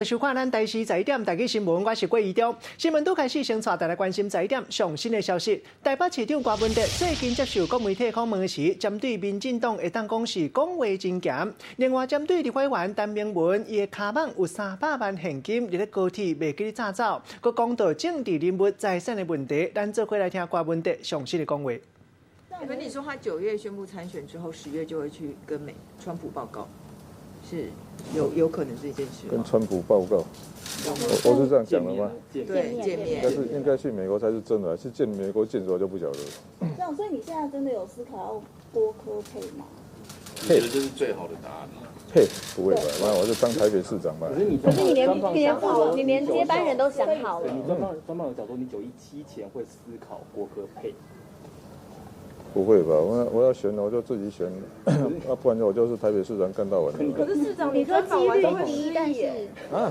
收看咱台视在点台记新闻，我是郭怡中。新闻都开始，先带大家关心在点上新的消息。台北市长郭文哲最近接受国媒体访问时，针对民进党会当讲是讲话真咸。另外，针对立法员陈明文，伊的卡网有300万现金，伫咧高铁袂记炸走，佮讲到政治人物财产的问题，咱做回来听郭文哲详细的讲话。我跟你说，他9月宣布参选之后，10月就会去跟川普报告。是有可能是一件事吗？跟川普报告，我是这样讲的吗？对，见面。应该去美国才是真的，是见美国见着就不晓得。这样，所以你现在真的有思考要多科配吗？配，这是最好的答案吗？配不会吧？那我就当台北市长吧。可是你连接班人都想好了。你专访的角度，你917前会思考国科配？不会吧？我要选了，我就自己选，啊，不然我就是台北市长干到完。可是市长，你说几率低，但是啊，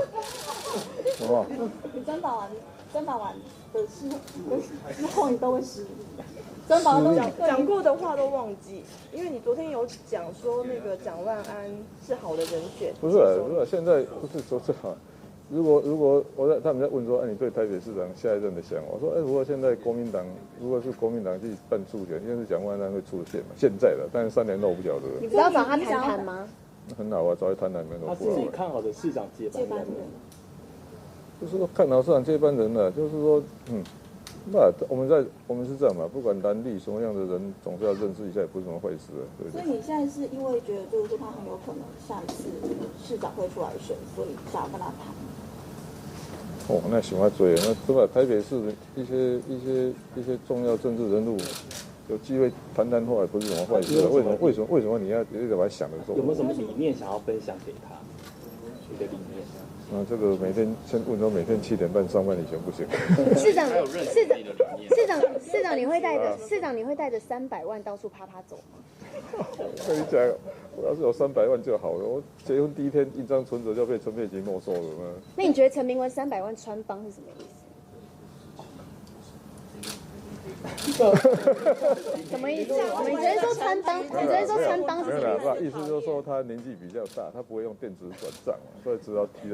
什么？你专访完的事后，你都会失忆。专访都讲过的话都忘记，因为你昨天有讲说那个蒋万安是好的人选。不是，现在不是说这好。如果他们在问说，你对台北市长下一任的想法，我说，如果现在如果是国民党去办初选，应该是蒋万安会出现嘛？现在的，但是3年后我不晓得。你不要找他谈谈吗？很好啊，找他谈谈没有。他自己看好的市长接班人，就是说看好市长接班人了，就是说，那我们是这样嘛，不管蓝绿什么样的人，总是要认识一下，也不是什么坏事啊，对不对？所以你现在是因为觉得，就是说他很有可能下一次市长会出来选，所以想要跟他谈。哦，那喜欢追，那对吧？台北市的一些重要政治人物，有机会谈谈话，也不是什么坏事。为什么你要一直把它想的说？有没有什么理念想要分享给他？你的理念？这个每天先问说每天7点半上班以前不行。市长，你会带着300万到处啪走吗？我跟你讲，我要是有300万就好了。我结婚第一天一张存折就被陈佩琪没收了嘛。那你觉得陈明文300万穿帮是什么意思？什么意思？你觉得说穿帮？你觉得说穿帮是什么意思？意思就是说他年纪比较大，他不会用电子转账，所以只要提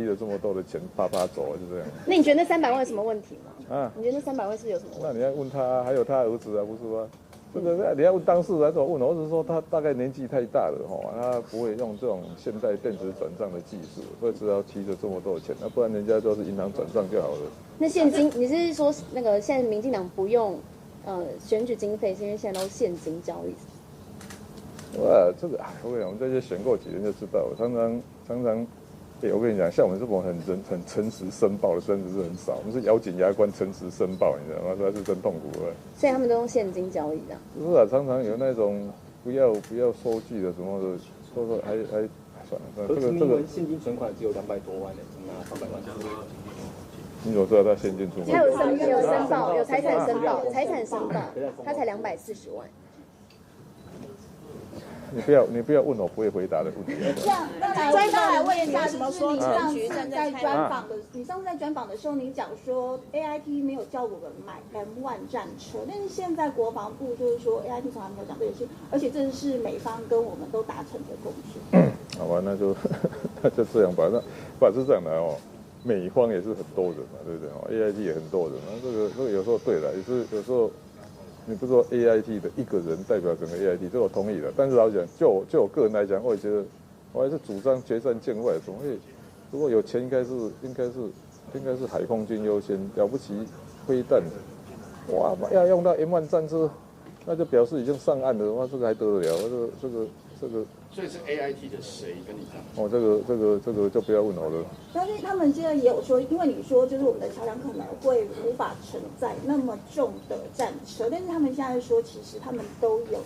了这么多的钱啪走，就这样。那你觉得那300万有什么问题吗？你觉得那300万是有什么问题？那你要问他，还有他儿子啊，不是吗？这个你要问当事人怎么问？我只是说他大概年纪太大了他不会用这种现代电子转账的技术，所以只要提着这么多的钱，不然人家都是银行转账就好了。那现金，你是说那个现在民进党不用选举经费，是因为现在都现金交易？这个我跟你讲，我们这些选过几年就知道，常常。我跟你讲，像我们这种很诚实申报的真的是很少，我们是咬紧牙关诚实申报，你知道吗？实在是真痛苦了。所以他们都用现金交易的。不是啊，常常有那种不要收据的什么的，说还算了。这个现金存款只有200多万怎么拿300万？你怎么知道他现金存款？他有申报，有财产申报，他才240万。你不要问我不会回答的问题。这样，专家来问一下，就是你上次在专访的，你上次在专访的时候，你讲说 AIT 没有叫我们买 M1 战车，但是现在国防部就是说 AIT 从来没有讲这件事，而且这是美方跟我们都达成的共识。好吧，那就这样吧。那是这样的美方也是很多人嘛，对不对？AIT 也很多人，这个有时候对了，也是有时候。你不是说 AIT 的一个人代表整个 AIT， 这我同意的。但是老实讲，就我个人来讲，我也觉得我还是主张决战境外。总会如果有钱，应该是海空军优先。了不起，飞弹，哇，要用到M1战车，那就表示已经上岸了。哇，这个还得了？这个。所以是 AIT 的谁跟你讲？这个就不要问我了。但是他们现在也有说，因为你说就是我们的桥梁可能会无法承载那么重的战车，但是他们现在说，其实他们都有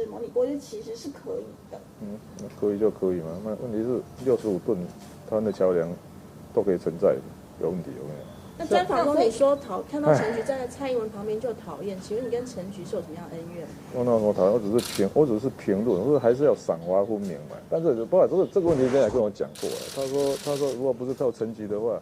模拟过，就其实是可以的。可以就可以嘛。那问题是65吨，他们的桥梁都可以承载，有问题有没有？那专访中你说看到陈菊站在蔡英文旁边就讨厌，请问你跟陈菊是有什么样的恩怨？我讨厌，我只是评论，我说还是要赏罚分明嘛。但是不过这个问题人家跟我讲过了，他说如果不是靠陈菊的话，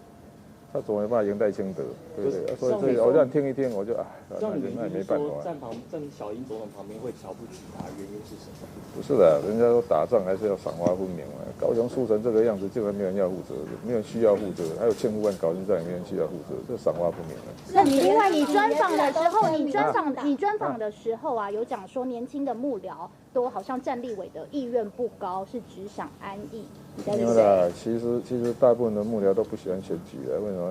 他总没办法赢戴清德，对不对？所以我这样听一听，我就那也没办法。站小英总统旁边会瞧不起他，原因是什么？不是的，人家说打仗还是要赏罚分明嘛。高雄输成这个样子，竟然没有人要负责，没有人需要负责，还有千夫万搞成这样，也没人需要负责，这赏罚分明了。那另外你专访的时候，你专访的时候啊，有讲说年轻的幕僚都好像战立委的意愿不高，是只想安逸。没有啦，其实大部分的幕僚都不喜欢选举的，为什么？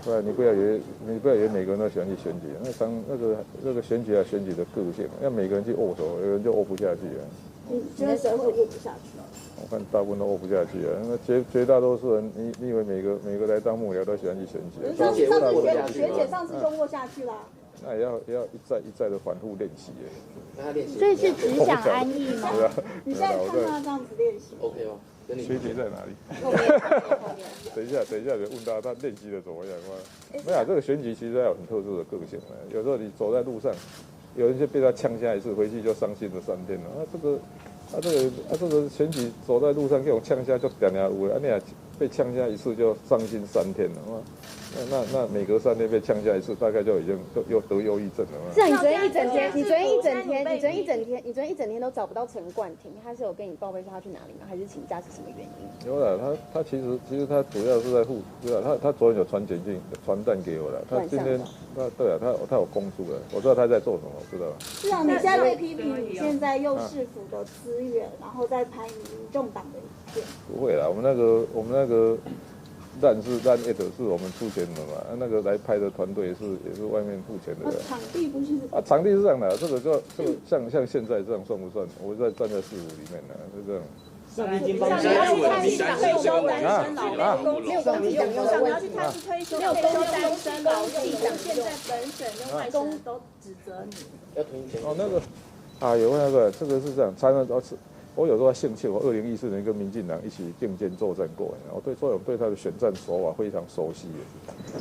不然你不要以为每个人都喜欢去选举，那个选举选举的个性，要每个人去握手，有人就握不下去啊。你觉得谁会握不下去？我看大部分都握不下去啊，那绝大多数人，你以为每个来当幕僚都喜欢去选举？上次学姐上次就握下去啦。那也要一再的反复练习耶。所以是只想安逸吗？你现在看他这样子练习 ，OK 吗？学姐在哪里？等一下，你问他练习的怎么样吗？没有，这个选举其实还有很特殊的个性啊。有时候你走在路上，有人就被他呛下一次，回去就伤心了3天了。这个选举走在路上给我呛下就点下有了，你被呛下一次就伤心3天了嘛。那每隔3天被呛下一次，大概就已经又得忧郁症了嘛。是啊，你昨天一整天都找不到陈冠廷，他是有跟你报备说他去哪里吗？还是请假是什么原因？有了，他其实他主要是在他昨天有传简讯传单给我了，他今天他有公布了，我知道他在做什么，我知道。是啊，你现在被批评，你现在用市府的资源，然后再拍民众党的影片。不会啦，我们那个。烂 AD 是我们出钱的嘛，那个来拍的团队也是外面付钱的。场地不是场地是这样的，这个像现在这样算不算？我在站在市府里面呢，是这样。像你已经帮你退休单身老公，没有公务员想要去他是退休单身老公，现在本省跟外省都指责你。要同意有这个是这样，我有时候兴趣，我2014年跟民进党一起并肩作战过，所以我对他的选战手法非常熟悉。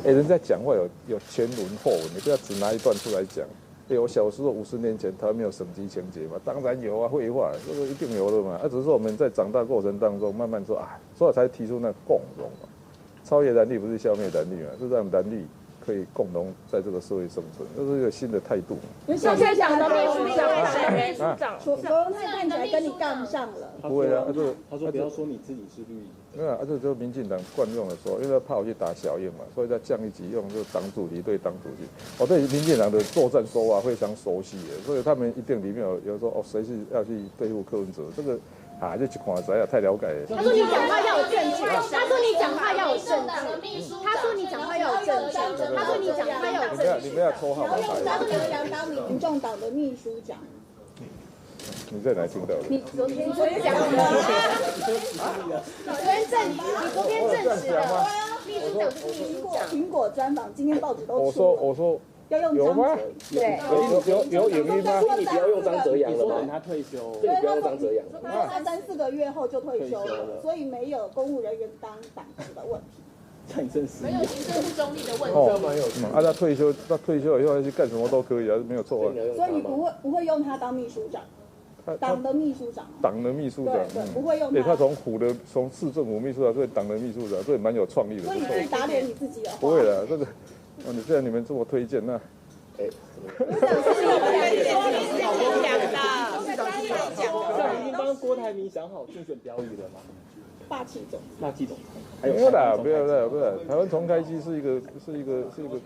人家讲话有前文后文，你不要只拿一段出来讲。我小时候50年前，台湾没有省级情节嘛？当然有啊，废话，这个一定有的嘛。只是说我们在长大过程当中，慢慢说所以才提出那共荣嘛，超越蓝绿不是消灭蓝绿嘛，是让蓝绿可以共同在这个社会生存，这是一个新的态度。现在讲的秘书长，楚风他看起来跟你杠上了。不会啊，他说不要说你自己是绿营。没有这就是民进党惯用的说，因为他怕我去打小英嘛，所以他降一级用就是党主席对党主席。我对民进党的作战手法非常熟悉的，所以他们一定里面有说谁是要去对付柯文哲，这个就去看谁太了解了。他说你讲话要有证据，他说你讲话要有证据，他说你讲话要有证据，他说你讲话要有证据。你不要抽号码牌。他说你想当民众党的秘书长。你在哪听到的？你昨天讲的，你昨天证实的，秘书长是秘书长。苹果专访，今天报纸都我说要用有吗？对，有影音吗？你不要用张哲阳了吗？等他退休，对，不要用张哲阳。他3、4个月后就退休了，所以没有公务人员当党职的问题。战争实力，没有行政不中立的问题。他退休以后去干什么都可以啊，没有错啊。所以你不会用他当秘书长，党的秘书长。党的秘书长，对，不会用他。他从市政府秘书长对党的秘书长，这也蛮有创意的。所以你自己打脸你自己的话。不会的，这个既然你们这么推荐，那像已经帮郭台铭想好竞选标语了吗？霸气总裁，没有啦，不要，台湾重开机是一个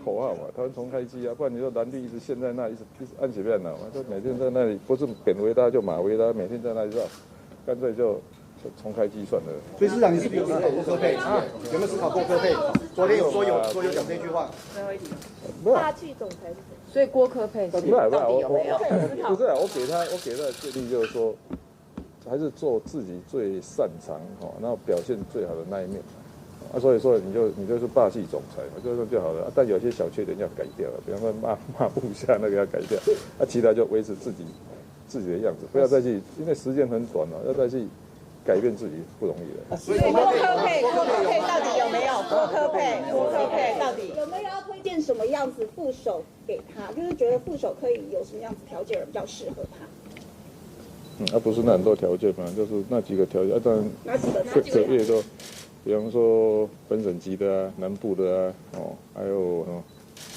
口号嘛，台湾重开机啊，不然你说蓝绿一直陷在那，一直按血变脑嘛，就每天在那里，不是扁维他就马维他，每天在那里绕，干脆就重开机算了。所以市长，你是不是有思考过柯配啊？有没有思考过柯配？昨天有说有讲这句话。最后一题，霸气总裁是谁？所以郭柯配到底有没有？不是啊，我给他的建议就是说，还是做自己最擅长然后表现最好的那一面所以说你就是霸气总裁嘛，就好了。但有些小缺点要改掉了，比方说骂部下那个要改掉，其他就维持自己的样子，不要再去，因为时间很短要再去改变自己不容易了。所以郭柯配到底有没有？郭柯配到底有没有要推荐什么样子副手给他？就是觉得副手可以有什么样子条件比较适合他？不是那很多条件嘛，就是那几个条件当然各个月都比方说本省籍的啊、南部的啊，还有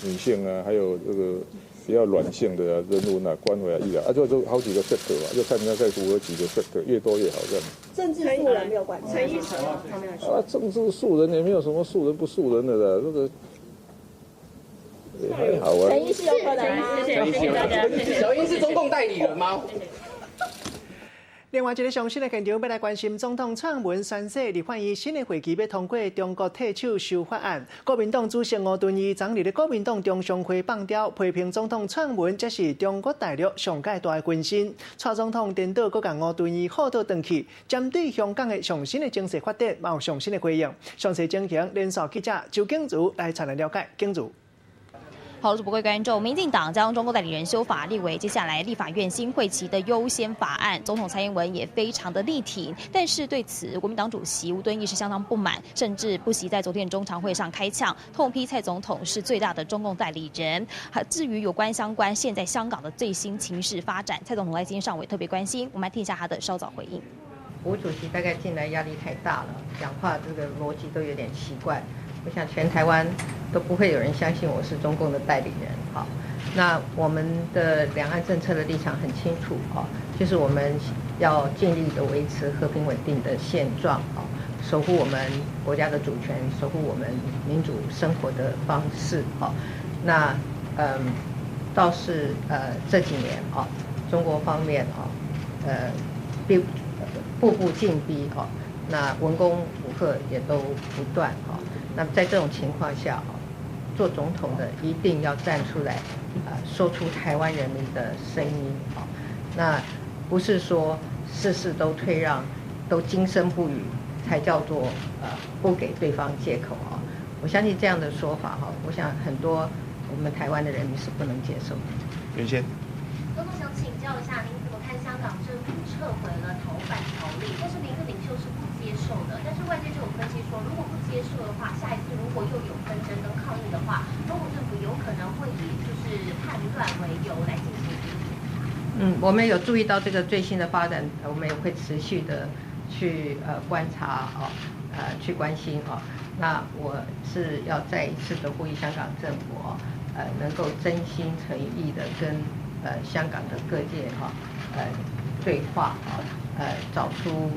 女性啊，还有这个比较软性的啊，人文啊、关怀啊、医疗啊，就好几个 sector 嘛，就看人家在符合几个 sector， 越多越好这样。政治素人没有关系。陈医生他没有说。政治素人也没有什么素人不素人的啦，这个。还好啊。陈医师有可能吗？小英是中共代理人吗？另外一个上新的现场要来关心总统蔡英文宣誓立法院新的会期要通过中国退守修法案。国民党主席吴敦义昨日在国民党中常会放刁，批评总统蔡英文这是中国大陆上界大的军心。蔡总统颠倒，佮甲吴敦义好倒转去，针对香港的上新的政策发展，也有上新的回应。详细情形，连线记者周景如来采来了解。景如。好，各位观众，民进党将中共代理人修法列为接下来立法院新会期的优先法案，总统蔡英文也非常的力挺。但是对此，国民党主席吴敦义是相当不满，甚至不惜在昨天中常会上开呛，痛批蔡总统是最大的中共代理人。至于有关相关现在香港的最新情势发展，蔡总统在今天上午也特别关心，我们来听一下他的稍早回应。吴主席大概进来压力太大了，讲话这个逻辑都有点奇怪。我想全台湾都不会有人相信我是中共的代理人。好，那我们的两岸政策的立场很清楚，就是我们要尽力的维持和平稳定的现状，守护我们国家的主权，守护我们民主生活的方式。那倒是这几年中国方面步步进逼，那文攻武吓也都不断。那在这种情况下，做总统的一定要站出来，说出台湾人民的声音。那不是说事事都退让，都今生不语，才叫做不给对方借口。我相信这样的说法，我想很多我们台湾的人民是不能接受的。袁先，总统想请教一下，您怎么看香港政府撤回了逃犯条例？但是民意领袖是不接受的，但是外界就有分析说，如果不接受的话，下一次如果又有纷争跟抗议的话，中国政府有可能会以就是叛乱为由来进行检查。我们有注意到这个最新的发展，我们也会持续的去观察去关心。那我是要再一次的呼吁香港政府能够真心诚意的跟香港的各界对话，找出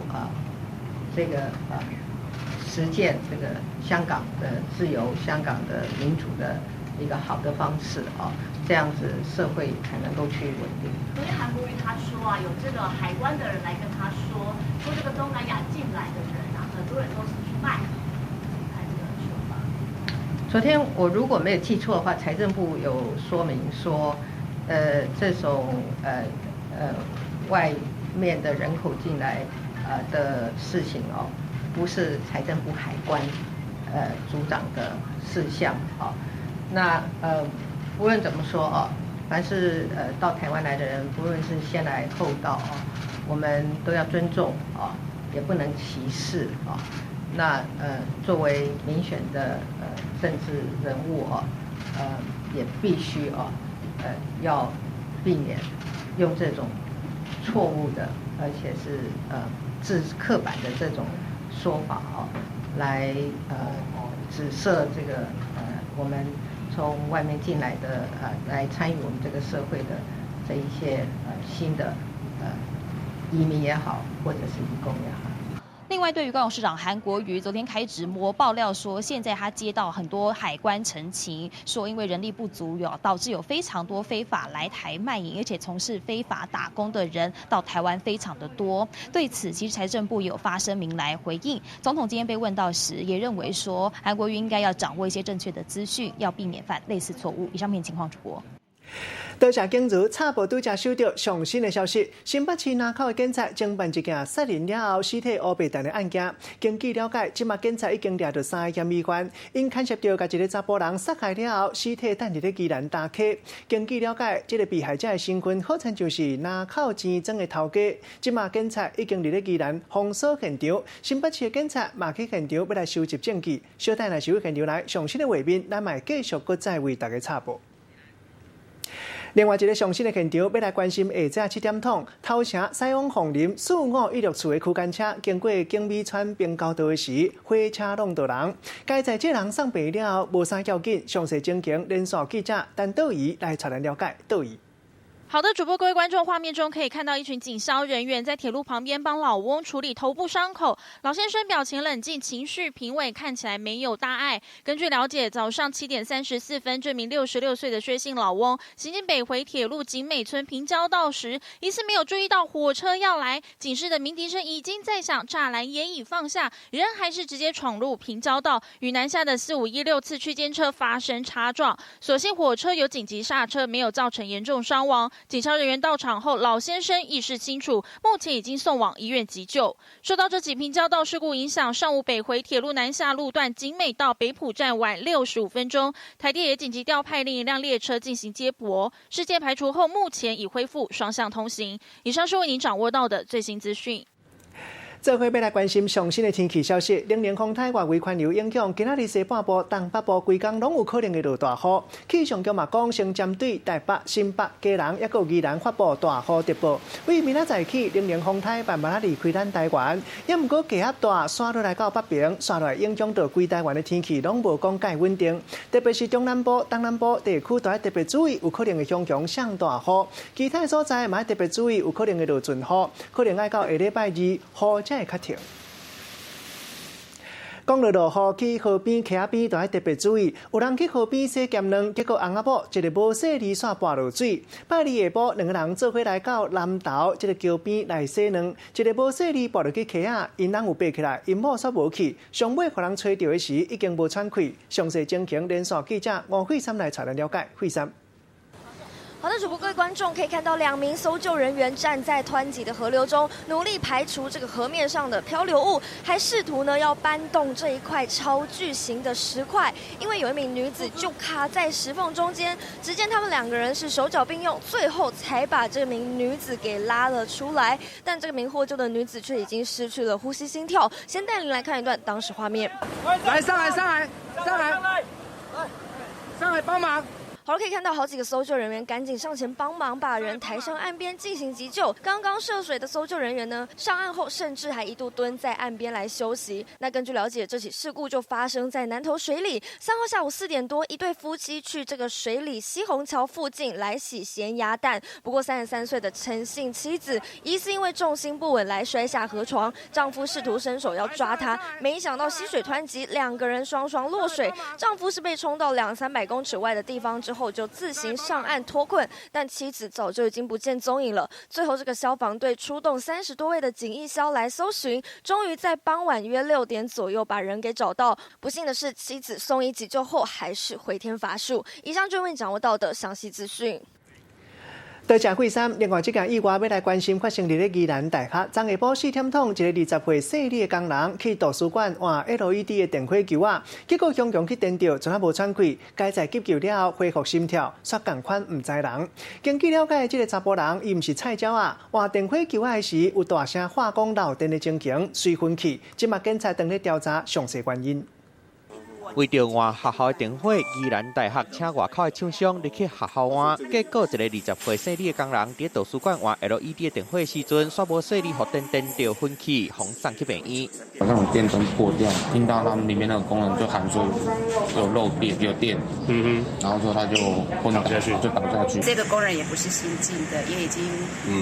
这个实践这个香港的自由、香港的民主的一个好的方式这样子社会才能够去稳定。昨天韩国瑜他说有这个海关的人来跟他说这个东南亚进来的人很多人都是去卖。昨天我如果没有记错的话，财政部有说明说，这种外面的人口进来的事情不是财政部海关组长的事项那无论怎么说凡是到台湾来的人，不论是先来后到我们都要尊重也不能歧视那作为民选的政治人物也必须要避免用这种错误的，而且是刻板的这种说法来指涉这个我们从外面进来的来参与我们这个社会的这一些新的移民也好，或者是移工也好。另外，对于高雄市长韩国瑜昨天开直播爆料说，现在他接到很多海关陈情，说因为人力不足，导致有非常多非法来台卖淫，而且从事非法打工的人到台湾非常的多。对此，其实财政部也有发声明来回应。总统今天被问到时，也认为说韩国瑜应该要掌握一些正确的资讯，要避免犯类似错误。以上面情况主播。多谢景如，插播拄则收到上新的消息，新北市南口的警察侦办一件杀人了后尸体乌白蛋的案件。经据了解，即马警察已经抓到3个嫌疑犯，因牵涉到甲一个查甫人杀害了后，尸体等伫咧宜兰打客。经据了解，这个被害者的身份好像就是南口钱庄的头家。即马警察已经伫咧宜兰封锁现场，新北市的警察嘛去现场要来收集证据。小等来收现场来上新的画面，咱嘛继续搁再为大家插播。另外一个上新的现场，要来关心下晝7點鐘，头城西往鳳林4516處的區間車經過景美川平交道時，火車弄到人，該在這人送病了，無啥要緊。詳細情形，連線記者陳道儀來帶咱了解。道儀。好的，主播各位观众，画面中可以看到一群警消人员在铁路旁边帮老翁处理头部伤口。老先生表情冷静，情绪平稳，看起来没有大碍。根据了解，早上7点34分，这名66岁的薛姓老翁行经北回铁路景美村平交道时，疑似没有注意到火车要来，警示的鸣笛声已经在响，栅栏也已放下，人还是直接闯入平交道，与南下的4516次区间车发生擦撞。所幸火车有紧急刹车，没有造成严重伤亡。警消人员到场后，老先生意识清楚，目前已经送往医院急救。受到这起平交道事故影响，上午北回铁路南下路段景美到北埔站晚65分钟，台铁也紧急调派另一辆列车进行接驳。事件排除后，目前已恢复双向通行。以上是为您掌握到的最新资讯。这回要来关心上新的天气消息，冷连风台外围环流影响，今仔日西半部、东北部规工拢有可能会落大雨。气象局嘛讲，先针对台北、新北、基隆也有宜兰发布大雨特报。为明仔载起，冷连风台慢慢离开咱台湾，也毋过气压大，刷落来到北平，刷落来影响到规台湾的天气拢无讲介稳定。特别是中南部、东南部地区，都要特别注意，有可能会向强上大雨。其他所在嘛要特别注意，有可能会落阵雨，可能要到下礼拜2雨才会较停。讲到落雨，去河边、溪仔边都要特别注意。有人去河边洗咸卵，结果翁仔某一个无洗离线跋落水。拜二下晡，两个人做伙来到南投这个桥边来洗卵，一个无洗离跋落去溪仔，因人有爬起来，因某煞无去。上尾互人吹到的时，已经无喘气。详细情形，连线记者吴慧珊来带咱了解。慧珊。好的，主播各位观众可以看到，2名搜救人员站在湍急的河流中，努力排除这个河面上的漂流物，还试图呢要搬动这一块超巨型的石块。因为有一名女子就卡在石缝中间，只见他们2个人是手脚并用，最后才把这名女子给拉了出来。但这名获救的女子却已经失去了呼吸心跳。先带您来看一段当时画面。来，上来帮忙！好了，可以看到好几个搜救人员赶紧上前帮忙，把人抬上岸边进行急救。刚刚涉水的搜救人员呢，上岸后甚至还一度蹲在岸边来休息。那根据了解，这起事故就发生在南投水里。3号下午4点多，一对夫妻去这个水里西虹桥附近来洗咸鸭蛋。不过33岁的陈姓妻子疑似因为重心不稳来摔下河床，丈夫试图伸手要抓她，没想到溪水湍急，2个人双双落水。丈夫是被冲到200-300公尺外的地方之后就自行上岸脱困，但妻子早就已经不见踪影了。最后这个消防队出动30多位的警义消来搜寻，终于在傍晚约6点左右把人给找到。不幸的是，妻子送医急救后还是回天乏术。以上就是为你掌握到的详细资讯。多谢慧珊。另外，这件意外要来关心发生在宜兰大学。昨下晡4点钟，一个20岁姓李的工人去图书馆换 LED 的电火球啊，结果强强去电到，全无喘气。该在急救了后恢复心跳，煞同款唔知人。根据了解，这个查甫人伊唔是菜鸟啊，换电火球啊时有大声化工漏电的情形，随分去。今麦警察正在调查详细原因。为着换学校的电火，宜兰大学请外口的厂商入去学校换，结果一个20岁姓李的工人伫图书馆换 LED 的电火的时阵，煞无细力，互电到分起，互送去病院。好像有电灯破掉，听到他们里面那个工人就喊说有漏电，有电，然后说他就昏倒下去，就倒下去。这个工人也不是新进的，也已经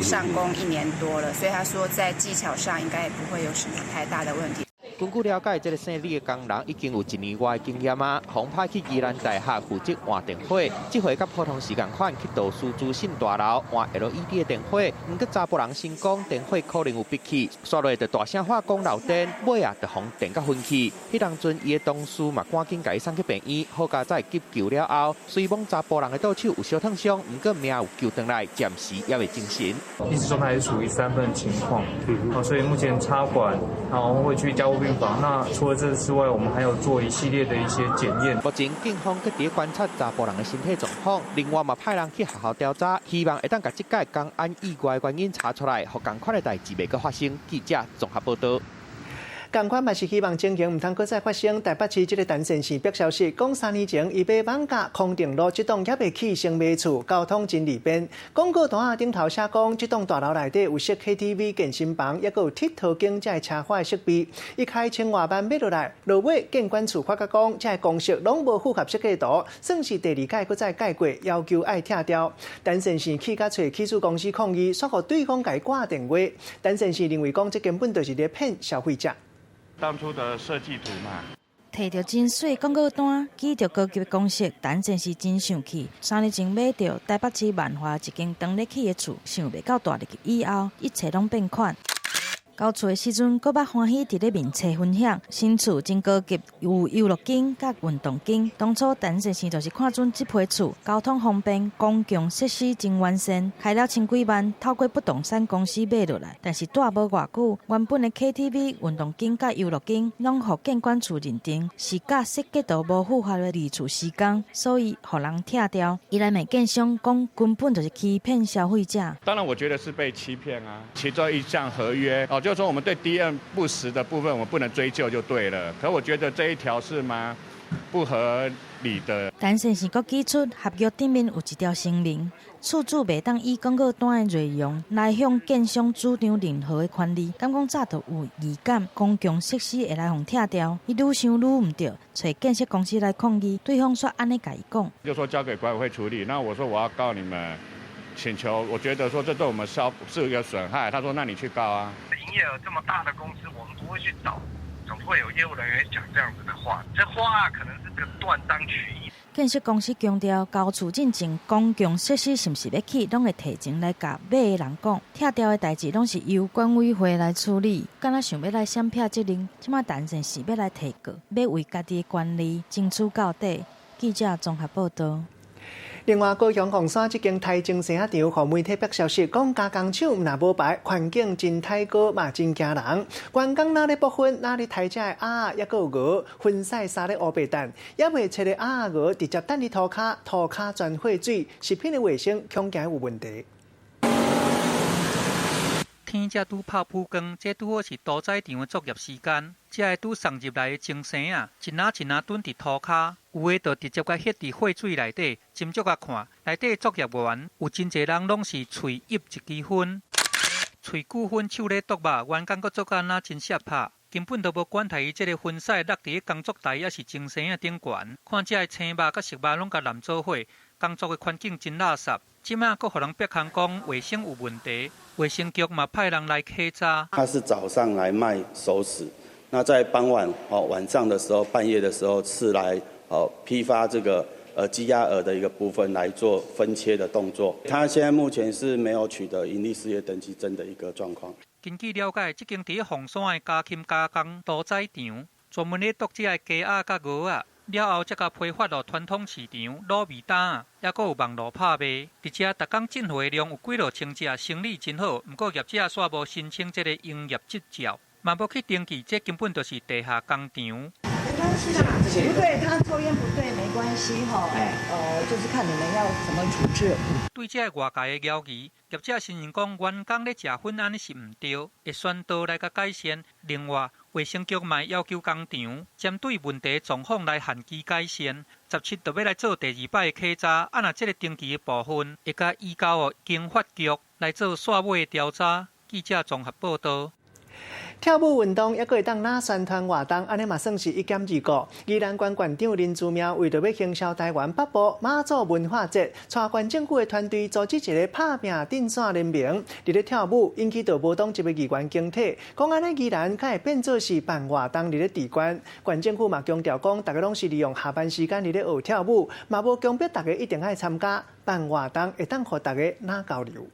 上工1年多了，所以他说在技巧上应该也不会有什么太大的问题。根据了解，这个姓李的工人已经有1年外的经验啊，红派去宜兰大学负责换电火，这回甲普通时间款去图书资讯大楼换 LED 的电火，不过查甫人先讲电火可能有闭气，刷落就大声话讲漏电，尾啊就互电到分去。迄当阵伊的同事嘛赶紧甲伊送去病院，好佳在急救了后，虽望查甫人的倒手有小烫伤，不过命有救回来，暂时也未精神。意识状态是属于3份情况，所以目前插管，然后会去加护病房。那除了这之外，我们还有做一系列的一些检验。目前警方搁伫观察查甫人的身体状况，另外嘛派人去学校调查，希望会当把这届公安意外原因查出来，互同款的代志袂搁发生。记者综合报道。同款嘛是希望情形唔通搁再发生。台北市这个陈先生表消息，讲3年前伊买网价康定路这栋也未起升卖厝，交通真利便。广告单啊顶头写讲，这栋大楼内底有设 KTV、健身房，也有铁头经这车花的设备。一开1000多万买落来，落尾监管处发觉讲，这公式拢无符合设计图，算是第2届搁再改过，要求爱拆掉。陈先生去甲找起诉公司抗议，说互对方改挂电话。陈先生认为讲，这根本就是咧骗消费者。当初的设计图嘛，摕到真水广告单，记着高级的公式，陈真是真生气。3年前买到台北市万华一间当咧起的厝，想袂到大入去以后，一切拢变款。到厝的时阵，佫捌欢喜伫咧面册分享，新厝真高级，有游乐间甲运动间。当初陈先生就是看准这批厝，交通方便，公共设施真完善，开了1000几万，透过不动产公司买落来。但是住无偌久，原本的 KTV、运动间甲游乐间，拢互监管处认定是甲设计图无符合的离厝施工，所以互人拆掉。伊来美建商讲根本就是欺骗消费者。当然我觉得是被欺骗啊，其中一项合约就是说我们对DM不实的部分，我们不能追究就对了。可我觉得这一条是蛮不合理的。陈先生佫指出，合约顶面有一条声明，厝主袂当以广告单的内容来向建商主张任何的权利。敢讲早就有预感，公共设施会来互拆掉，伊愈想愈唔对，找建设公司来抗议。对方说安尼甲伊讲，就说交给管委会处理。那我说我要告你们。请求，我觉得说这对我们是一个损害。他说：“那你去告啊。”营业额这么大的公司，我们不会去找，总会有业务人员讲这样子的话。这话可能是个断章取义。建设公司强调，交厝进前公共设施是不是要起，拢会提前来甲买的人讲。拆掉的代志拢是由管委会来处理。敢若想要来闪避责任，即马陈先生要来提告，要为家己的权利争取到底。记者综合报道。另外，高雄凤山这间台中生产场，互媒体表消息，讲加工厂若无牌，环境真太高嘛，真惊人。员工哪里部分哪里抬只的鸭，也有鹅，分散撒咧乌白蛋，也未切的鸭鹅直接等伫涂骹，涂骹全血水，食品的卫生恐惊有问题。天才拄拍蒲光，这拄好是屠宰场的作业时间。这个拄送入来的精生啊，一篮一篮蹲伫涂骹，有的就直接甲迄伫血水内底，斟酌甲看，内底作业员有真侪人拢是喙入一支烟，喙久烟手咧剁肉，员工阁做干那真适拍。根本都无管他伊即个分散落伫工作台，也是精生啊顶悬。看这个青肉甲熟肉拢甲染做伙，工作的环境真垃圾。即马阁互人逼空讲卫生有问题，卫生局嘛派人来稽查。他是早上来卖熟食，那在傍晚晚上的时候、半夜的时候是来批发这个鸡鸭鹅的一个部分来做分切的动作。他现在目前是没有取得营利事业登记证的一个状况。根据了解，这间伫凤山的家禽加工屠宰场，专门咧剁这个鸡鸭甲鹅啊。了后，才甲批发到传统市场卤味摊，也阁有网络拍卖。而且，逐工进货量有几落千只，生意真好。不过，业者煞无申请这个营业执照，嘛无去登记，这根本就是地下工厂。没关系啦，不对，他抽烟不对，没关系哈。就是看你们要怎么处置。对这外界的谣疑，业者承认讲员工咧食粉安尼是唔对，会宣导来甲改善。另外，卫生局嘛要求工厂针对问题状况来限期改善。17就要来做第2摆的稽查，若这个登记的部分，会甲移交经发局来做线尾的调查。记者综合报道。跳舞运动也会当拿宣传活动，安尼嘛算是一兼二顾。宜兰县县长林姿妙为着要行销台湾北部妈祖文化节，带县政府的团队组织一个拍拼顶线联名，伫咧跳舞引起到无当一位议员惊体，讲安尼宜兰才会变做是办活动伫咧地关。县政府嘛强调讲，大家拢是利用下班时间伫咧学跳舞，嘛无强迫大家一定爱参加办活动，会当互大家拿交流。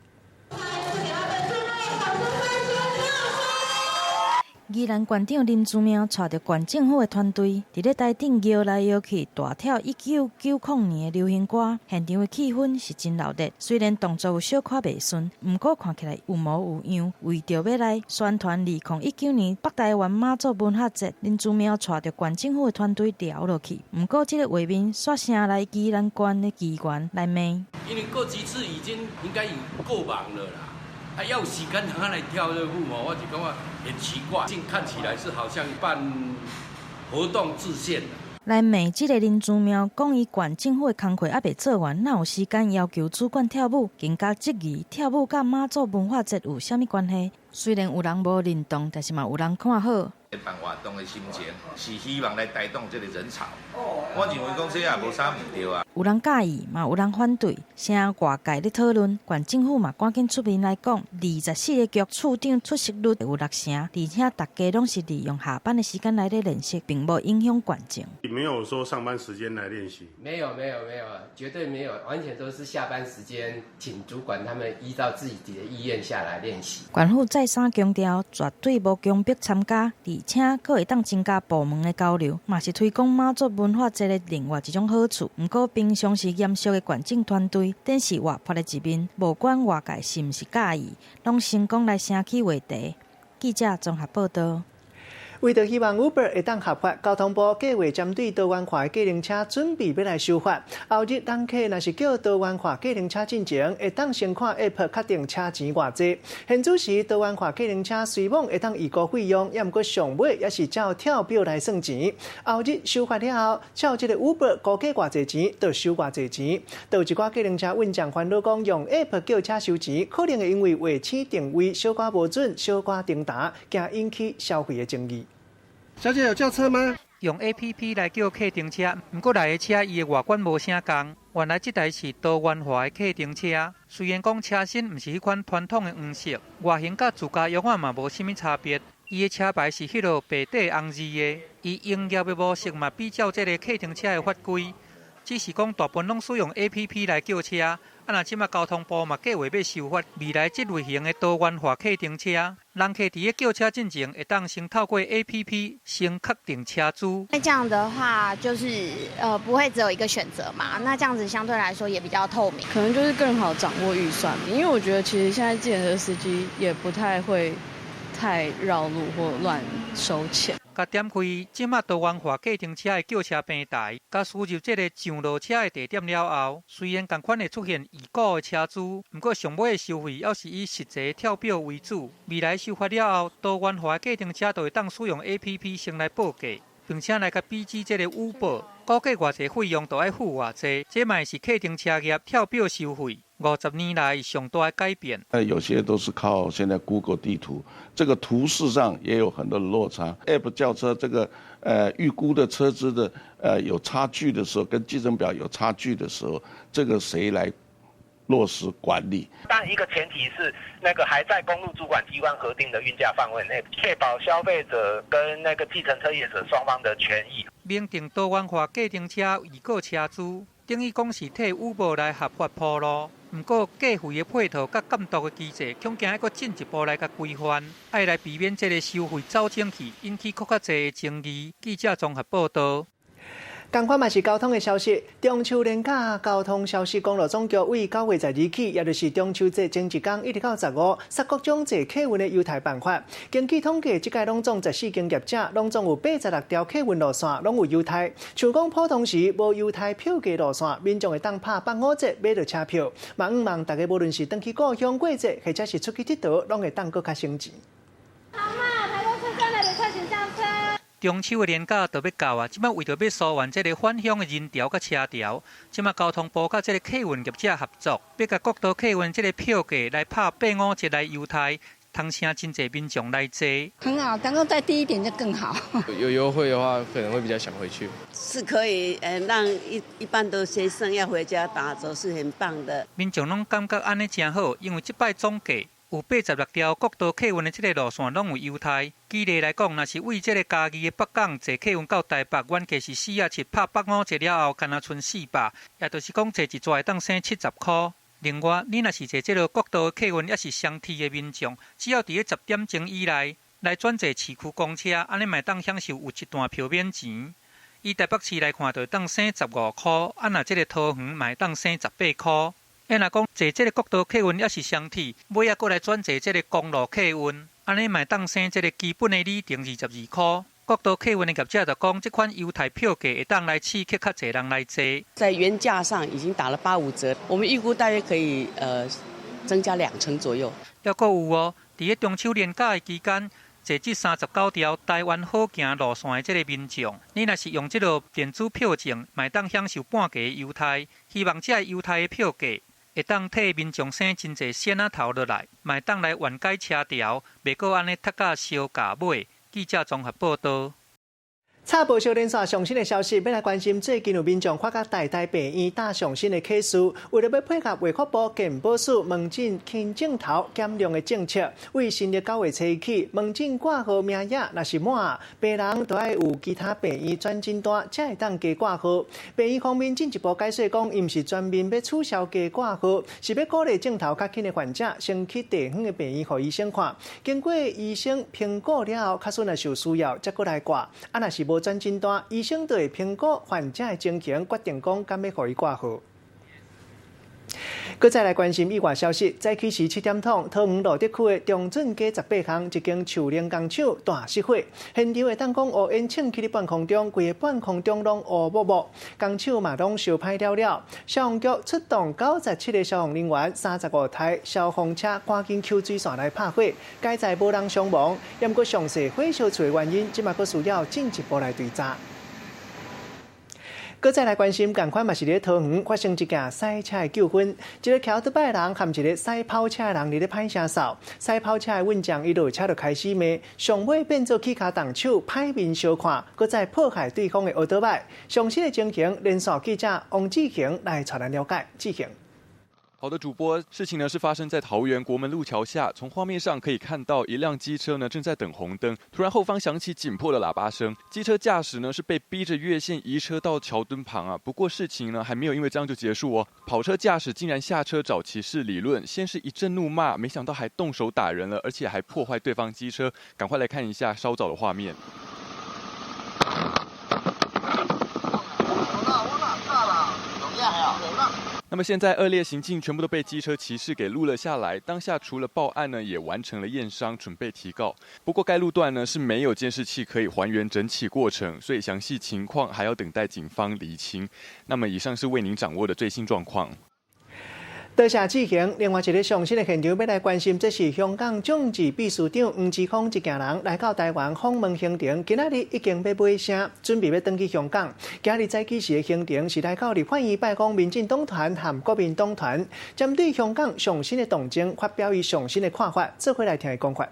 宜兰县长林姿妙带着县政府的团队，伫咧台顶摇来摇去，大跳1990年的流行歌，现场的气氛是真热烈。虽然动作有小可袂顺，不过看起来有模有样。为着要来宣传2019年北台湾妈祖文化节，林姿妙带着县政府的团队聊落去。不过这个画面刷声来宜兰县的议员来骂，因为过几次已经应该有够忙了啦。还要时间让他来跳热舞哦，我就感觉很奇怪，看起来是好像办活动制宪的。来骂这个林祖庙讲伊县政府的工作还未做完，哪有时间要求主管跳舞？更加质疑跳舞甲妈祖文化节有啥物关系？虽然有人无认同，但是嘛有人看好。办活动的心情是希望来带动这个人潮。我认为讲这也无啥唔对啊。有人介意，嘛有人反对，声外界咧讨论，县政府嘛赶紧出面来讲，24个局处长出席率有6成，而且大家拢是利用下班的时间来咧练习，并无影响县情。没有说上班时间来练习。没有，绝对没有，完全都是下班时间，请主管他们依照自己的意愿下来练习。县府再三强调，绝对无强迫参加，而且佫会当增加部门的交流，嘛是推广妈祖文化节的另外一种好处。不过，平常时严肃的县政团队，电视活泼的一面，无管外界是毋是介意，拢成功来升起话题。记者综合报道。为着希望 Uber 会当合法，交通部计划针对多元化的计程车准备要来修法。后日当客若是叫多元化计程车进前，会当先看 App 确定车钱偌济。现主时多元化计程车随网会当预估费用，也毋过上尾也是照跳表来算钱。后日修法了后，照这个 Uber 估计偌济钱，就收偌济钱。有一寡计程车运将烦恼讲用 App 叫车收钱，可能会因为位置定位小可无准、小可颠达，惊引起消费的争议。小姐有叫车吗？用 APP 来叫客停车，不过来的车伊的外观无啥共。原来这台是多元化的客停车，虽然讲车身不是迄款传统的黄色，外形甲自家用嘛无啥物差别。伊的车牌是迄落白底红字的，伊营业的模式嘛比较这个客停车的法规，只是讲大部分拢使用 APP 来叫车。若即马交通部嘛计划要修法，未来这类型的多元化客停车，人客伫咧叫车进前会当先透过 APP 先确定车主。那这样的话，就是不会只有一个选择嘛？那这样子相对来说也比较透明，可能就是更好掌握预算。因为我觉得其实现在计程车司机也不太会太绕路或乱收钱。甲点开即马多元化计程车的叫车平台，甲输入这个上路车的地点了后，虽然同款会出现已故的车主，不过上尾的收费要是以实际跳表为主。未来修法了后，多元化计程车就会当使用 APP 先来报价，并且来甲比之这个Uber，估计偌济费用就要付偌济。这嘛是客停车业跳表收费50年来上大的改变。有些都是靠现在 Google 地图，这个图示上也有很多的落差。App 叫车这个预估的车资的有差距的时候，跟计程表有差距的时候，这个谁来落实管理？但一个前提是那个还在公路主管机关核定的运价范围内，确保消费者跟那个计程车业者双方的权益。明定多元化计程车预购车主，等于讲是替Uber来合法铺路。不过，计费的配套甲监督的机制，恐惊还佫进一步来甲规范，爱来避免这个收费走进去，引起更较侪的争议。记者综合报道。同款嘛是交通的消息，中秋连假交通消息公路总局为9月12起，也就是中秋节前一天一直到15，设各种坐客运的优待办法。根据统计，这届拢总14间业者，拢总有86条客运路线拢有优待。像讲普通时无优待票价路线，民众会当拍8、5折买到车票。嘛毋望大家无论是登去故乡过节，或者是出去佚佗，拢会当搁较省钱。好嘛，台东车站来的快请上车。中秋的年假就要到啊！即摆为着要疏缓这个返乡的人潮甲车潮，即摆交通部甲这个客运业者合作，要甲各岛客运这个票价来拍8、5折来优待，通请真侪民众来坐。很好，能够再低一点就更好。有优惠的话，可能会比较想回去。是可以，让一般的学生要回家打折是很棒的。民众拢感觉安尼真好，因为即摆总价有86条国道客运的这个路线拢有优待。举例来讲，若是为这个家己的北港坐客运到台北，原价是407，拍8、5折了后，敢若剩400，也就是讲坐一逝会当省70块。另外，你若是坐这个国道客运，也是双梯的民众，只要伫咧10点钟以内来转坐市区公车，安尼嘛当享受有一段票免钱。以台北市来看，就当省15块，若这个桃园嘛当省18块。若讲坐这个国道客运也是双梯，尾仔过来转坐这个公路客运，安尼嘛当省这个基本的里程22块。国道客运的业者就讲，这款优待票价会当来刺激较侪人来坐。在原价上已经打了85折，我们预估大约可以增加2成左右。还佫有哦，伫咧中秋连假的期间。坐这39条台湾好行路线的这个民众，你若是用这个电子票证，买当享受半价的优待。希望这个优待的票价会当替民众省真侪钱仔头落来，买当来缓解车潮，袂过安尼踢价烧价买。记者综合报道。插报小连线上新的消息，要来关心最近有民众发觉台大病院打上新的 case， 为了要配合卫福部健保署门诊轻镜头减量的政策，为新历9月初起，门诊挂号名额若是满，病人就要有其他病院转诊单才会当加挂号。病院方面进一步解释讲，伊毋是专门要取消加挂号，是要鼓励镜头较轻的患者先去地远的病院互医生看，经过医生评估了后，确实若是有需要，才过来挂。啊，若是无转诊单，医生就会评估患者的情形，决定讲敢要互伊挂号。再来关心意外消息，早起时7点钟，桃园路德区的中正街18巷一间树林工厂大失火，现场会当讲乌烟瘴气的半空中，规个半空中拢乌木木，工厂嘛拢烧歹了了。消防局出动97个消防人员，35台消防车赶紧抽水线来拍火，该在无人伤亡。不过详细火烧厝的原因，即嘛佫需要进一步来追查。再来关心，同款嘛是咧桃园发生一件赛车的纠纷，一个骑倒摆的人和一个赛跑车的人伫咧歹声扫，赛跑车的运将一落车就开始骂，上尾变做起骹动手，歹面相看，搁再迫害对方的奥倒摆。详细的情形，连线记者王志雄来带咱了解。志雄。好的，主播，事情呢是发生在桃园国门路桥下，从画面上可以看到一辆机车呢正在等红灯，突然后方响起紧迫的喇叭声，机车驾驶呢是被逼着越线移车到桥墩旁啊。不过事情呢还没有因为这样就结束哦，跑车驾驶竟然下车找骑士理论，先是一阵怒骂，没想到还动手打人了，而且还破坏对方机车。赶快来看一下稍早的画面。那么现在恶劣行径全部都被机车骑士给录了下来，当下除了报案呢，也完成了验伤，准备提告。不过该路段呢是没有监视器可以还原整起过程，所以详细情况还要等待警方厘清。那么以上是为您掌握的最新状况。多谢志雄。另外一个上新的现场要来关心，这是香港众志秘书长黄之锋一家人来到台湾访问行程，今仔日已经要尾声，准备要登去香港。今日早起时的行程是来到立法院拜访民进党团和国民党团，针对香港上新的动静发表伊上新的看法，这回来听伊讲法。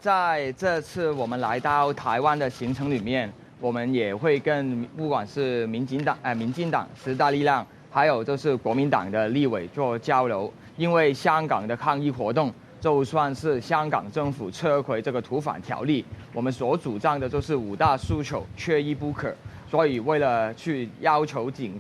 在这次我们来到台湾的行程里面，我们也会跟不管是民进党、时代力量。还有就是国民党的立委做交流，因为香港的抗议活动，就算是香港政府撤回这个逃犯条例，我们所主张的就是5大诉求缺一不可。所以为了去要求警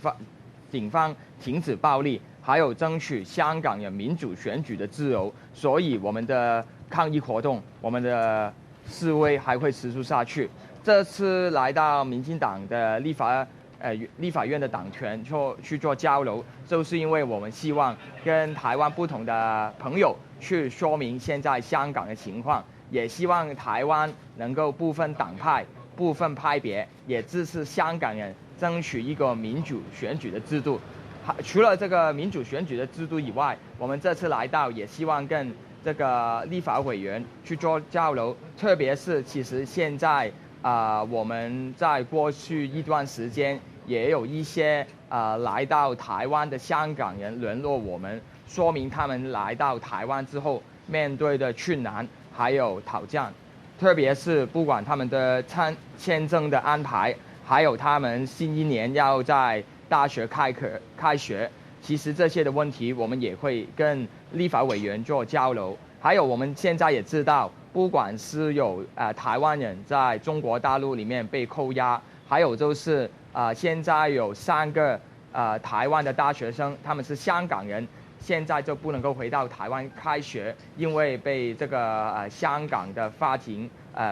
方停止暴力，还有争取香港人民主选举的自由，所以我们的抗议活动，我们的示威还会持续下去。这次来到民进党的立法院的党团去做交流，就是因为我们希望跟台湾不同的朋友去说明现在香港的情况，也希望台湾能够不分党派、不分派别，也支持香港人争取一个民主选举的制度。除了这个民主选举的制度以外，我们这次来到也希望跟这个立法委员去做交流，特别是其实现在我们在过去一段时间。也有一些来到台湾的香港人联络我们，说明他们来到台湾之后面对的困难还有挑战，特别是不管他们的签证的安排，还有他们新一年要在大学开学，其实这些的问题我们也会跟立法委员做交流。还有我们现在也知道，不管是有台湾人在中国大陆里面被扣押，还有就是现在有3个台湾的大学生，他们是香港人，现在就不能够回到台湾开学，因为被这个香港的法庭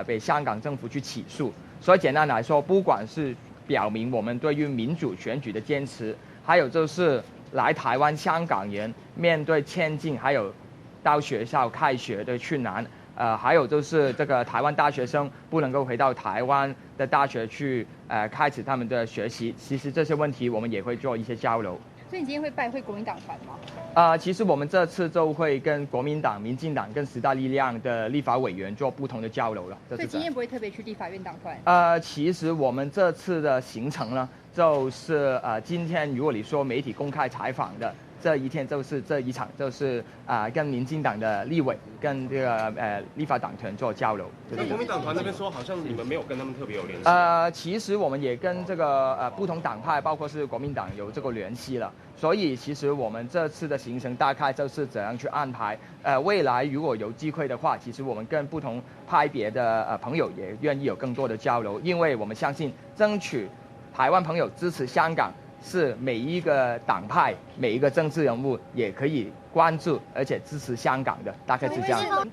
被香港政府去起诉。所以简单来说，不管是表明我们对于民主选举的坚持，还有就是来台湾香港人面对签证还有到学校开学的困难。还有就是这个台湾大学生不能够回到台湾的大学去开始他们的学习，其实这些问题我们也会做一些交流。所以你今天会拜会国民党团吗？其实我们这次就会跟国民党、民进党跟时代力量的立法委员做不同的交流了。所以今天不会特别去立法院党团？其实我们这次的行程呢，就是今天如果你说媒体公开采访的。这一天就是这一场，就是跟民进党的立委跟这个立法党团做交流。那国民党团那边说，好像你们没有跟他们特别有联系。其实我们也跟这个不同党派，包括是国民党有这个联系了。所以其实我们这次的行程大概就是怎样去安排。未来如果有机会的话，其实我们跟不同派别的朋友也愿意有更多的交流，因为我们相信争取台湾朋友支持香港。是每一个党派、每一个政治人物也可以关注，而且支持香港的，大概是这样。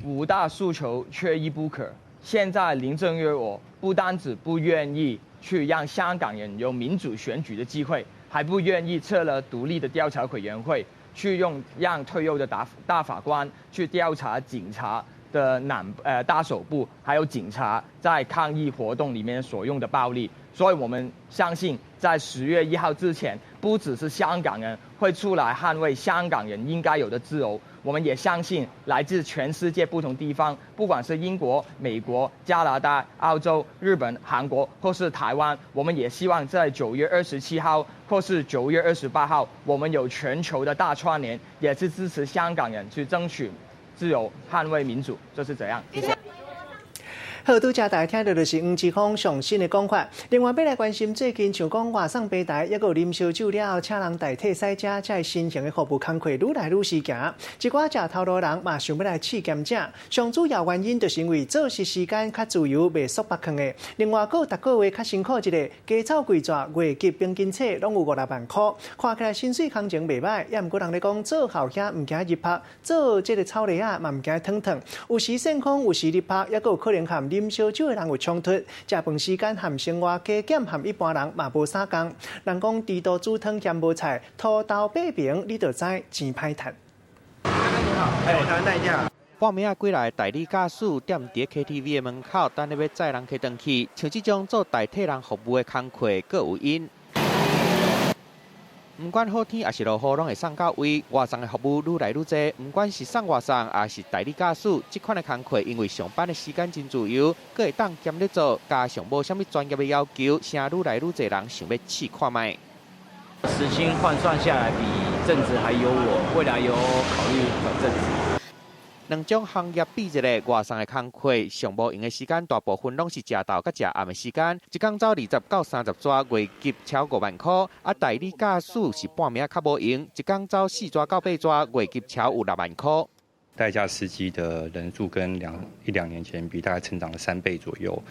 5大诉求缺一不可。现在林郑月娥不单止不愿意去让香港人有民主选举的机会，还不愿意设了独立的调查委员会，去让退休的大法官去调查警察的大手部，还有警察在抗议活动里面所用的暴力。所以我们相信，在10月1号之前，不只是香港人会出来捍卫香港人应该有的自由，我们也相信来自全世界不同地方，不管是英国、美国、加拿大、澳洲、日本、韩国，或是台湾，我们也希望在9月27号或是9月28号，我们有全球的大串联，也是支持香港人去争取自由、捍卫民主，就是这样。谢谢。好，拄则大家听到就是黄之锋上新的讲法。另外，要来关心最近像讲外送平台，抑有啉烧酒了后，请人代替洗车，才新型的服务工课愈来愈时行。一寡食头路人嘛想要来试检者，上主要原因就是因为做事时间较自由，袂缩北坑的。另外，佫逐个月较辛苦一个，加凑规则月结平均册拢有5-6万块，看起来薪水行情袂歹。也毋过人咧讲，做后遐毋惊入拍，做这个草泥啊嘛毋惊烫烫。有时健康，有时入拍，抑佫有可能含啉烧酒的人有冲突，食饭时间含生活加减含一般人嘛无相共。人讲猪肚煮汤兼无菜，土豆八平，你就知钱歹赚。你好，我台湾代驾。半暝啊，几来代理驾驶踮伫 KTV 的门口，等你要载人去转去，像这种做代替人服务的工课，各有因。不管好天还是落雨，拢会送到位。外送的服务愈来愈多，不管是送外送，还是代理驾驶，这款的工课因为上班的时间真自由，阁会当兼咧做，加上无啥物专业的要求，才愈来愈多人想要试看卖。时薪换算下来比正职还优渥，未来有考虑转正职。两种行业比一个，外送的工课上无用的时间，大部分拢是食到甲食暗的时间，一工走20到30抓，月结超5万块；啊，代理驾驶是半暝较无用，一工走4抓到8抓，月结超有6万块。代驾司机的人数跟一两年前比，大概成长了3倍左右。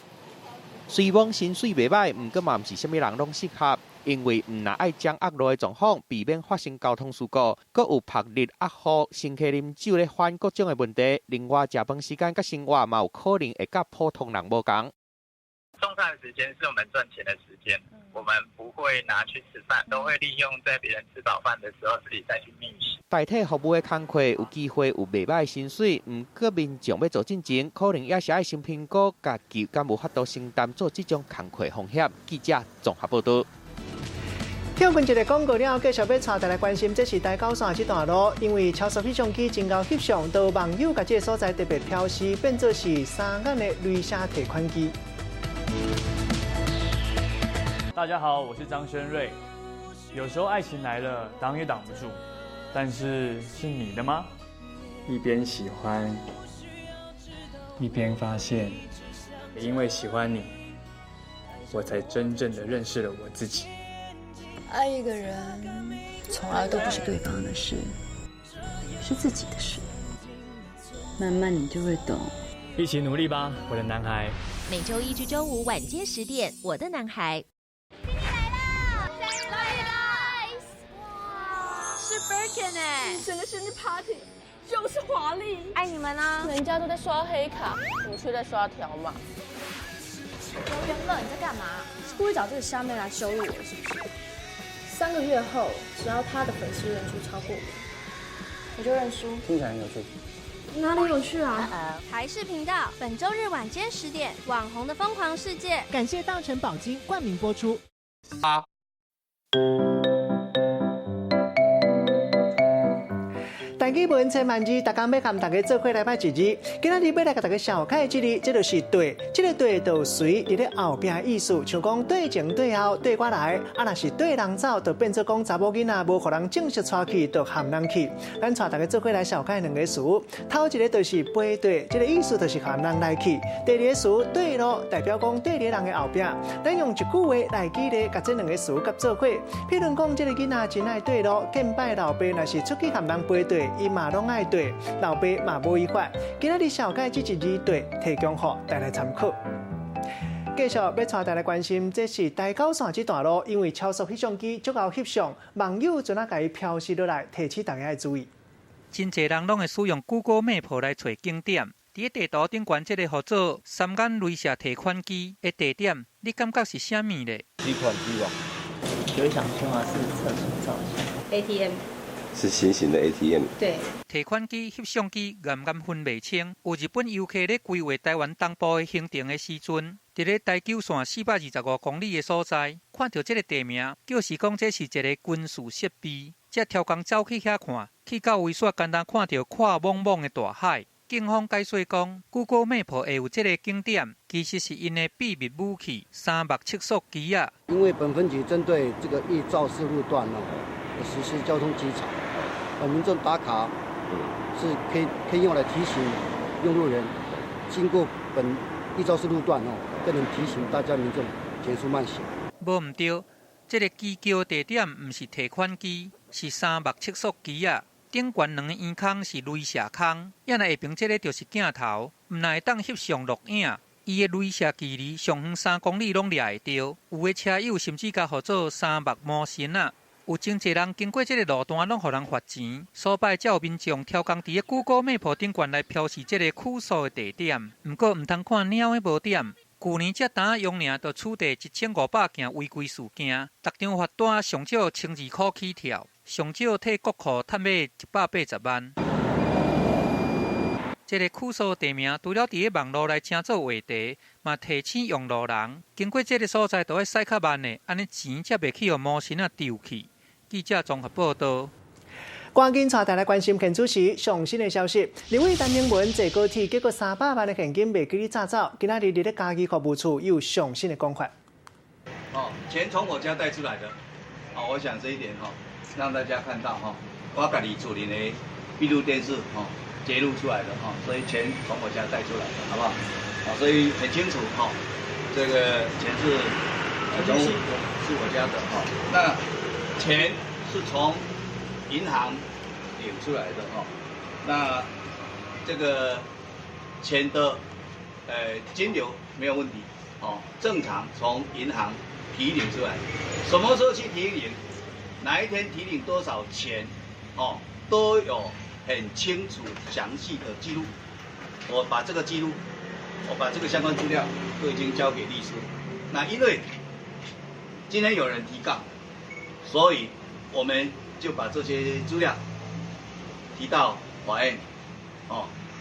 虽讲薪水袂歹，毋过嘛毋是啥物人拢适合。因为唔若爱将压路的状况，避免发生交通事故，阁有曝日压雨、乘客啉酒咧犯各种的问题。另外，食饭时间甲生活嘛有可能会甲普通人无同。送餐的时间是我们赚钱的时间，我们不会拿去吃饭，都会利用在别人吃饱饭的时候自己再去觅食。代替服务的工课有机会有袂歹薪水，毋过民众要做进前，可能也是爱先评估家己敢无法度承担做这种工课风险。记者综合报道。跳过一个广告了，继续要带大家关心，这是台九线这段路，因为超速气象机真够翕相，都有网友把这个所在特别标示，变作是3眼的雷射提款机。大家好，我是张轩瑞。有时候爱情来了，挡也挡不住，但是是你的吗？一边喜欢，一边发现，也因为喜欢你，我才真正的认识了我自己。爱一个人，从来都不是对方的事，是自己的事。慢慢你就会懂。一起努力吧，我的男孩。每周1至周5晚间10点，《我的男孩》。是 Birkin 哎，女神的生日 party 就是华丽，爱你们啊！人家都在刷黑卡，你却在刷条码。刘元乐，你在干嘛？是故意找这个虾妹来羞辱我，是不是？3个月后，只要他的粉丝人数超过我就认输。听起来很有趣。哪里有趣啊？台视频道本周日晚间10点，《网红的疯狂世界》。感谢大成宝金冠名播出。语文千万字，大家要和大家做伙来拜一字。今仔日要来给大家小解一字，这就是对。这个对就随你咧后边的意思，像讲对前对后对我来，啊若是对人走，就变做讲查某囡仔无互人正式带去，就含人去。咱带大家做伙来小解两个词，头一个就是背对，这个意思就是含人来去。第二个词对咯，代表讲对咧人的后边。咱用一句话来举例，甲这两个词夹做伙。譬如讲，这个囡仔真爱对咯，敬拜老爸，若是出去含人背对，伊嘛拢爱对，老爸嘛无违法。今仔日小解这一字对，提供给大家参考。继续要带大家关心，这是大高线这段路，因为超速翕相机足够翕相，网友就那甲伊飘失落来，提醒大家要注意。真侪人拢会使用 Google Map 来找景点。伫地图顶悬这个号做三眼镭射提款机的地点，你感觉是啥物咧？提款机吧。有想说啊，是测速照相 ATM。是新型的 ATM。对。提款机、翕相机暗分袂清。有日本游客咧规划台湾东部的行程的时阵，伫咧台九线425公里的所在，看到这个地名，就是讲这是一个军事设备。才超工走去遐看，去到位煞简单看到看茫茫的大海。警方解说讲 ，Google Map 会有这个景点，其实是因的秘密武器3目测速机啊。因为本分局针对这个易肇事路段实施交通稽查，民众打卡是可以用来提醒用路人经过本易肇事路段更能提醒大家民众减速慢行。无唔对，这个机桥地点唔是提款机，是3目测速机啊。顶悬两个圆孔是镭射孔，也那下边这个就是镜头，唔但会当翕相录影。伊的镭射距离上远3公里拢掠会到，有的车友甚至甲号做3目魔神啊！有真侪人经过这个路段，拢互人罚钱。所摆才有民众挑工伫个 Google Map 顶悬来标示这个曲速的地点，不过唔通看鸟的无点。去年才单用尔，就处理1500件违规事件，逐张罚单上少1200块起跳。上少替国库赚买180万。这个曲速地名除了伫个网络来称作话题，嘛提醒用路人经过这个所在都要驶较慢的，安尼钱才袂去互魔神啊丢去。记者综合报道。赶紧带大家关心现主时上新的消息。另外，陈英文坐高铁，结果300万的现金袂记哩炸走。今仔日伫咧家己服务处又有上新的讲法。钱从我家带出来的。我想这一点让大家看到我家己处理的闭路电视揭露出来的所以钱从我家带出来的，好不好？所以很清楚这个钱是我家的那钱是从银行领出来的那这个钱的金流没有问题正常从银行提领出来，什么时候去提领？哪一天提领多少钱，都有很清楚详细的记录。我把这个记录，我把这个相关资料都已经交给律师。那因为今天有人提告，所以我们就把这些资料提到法院，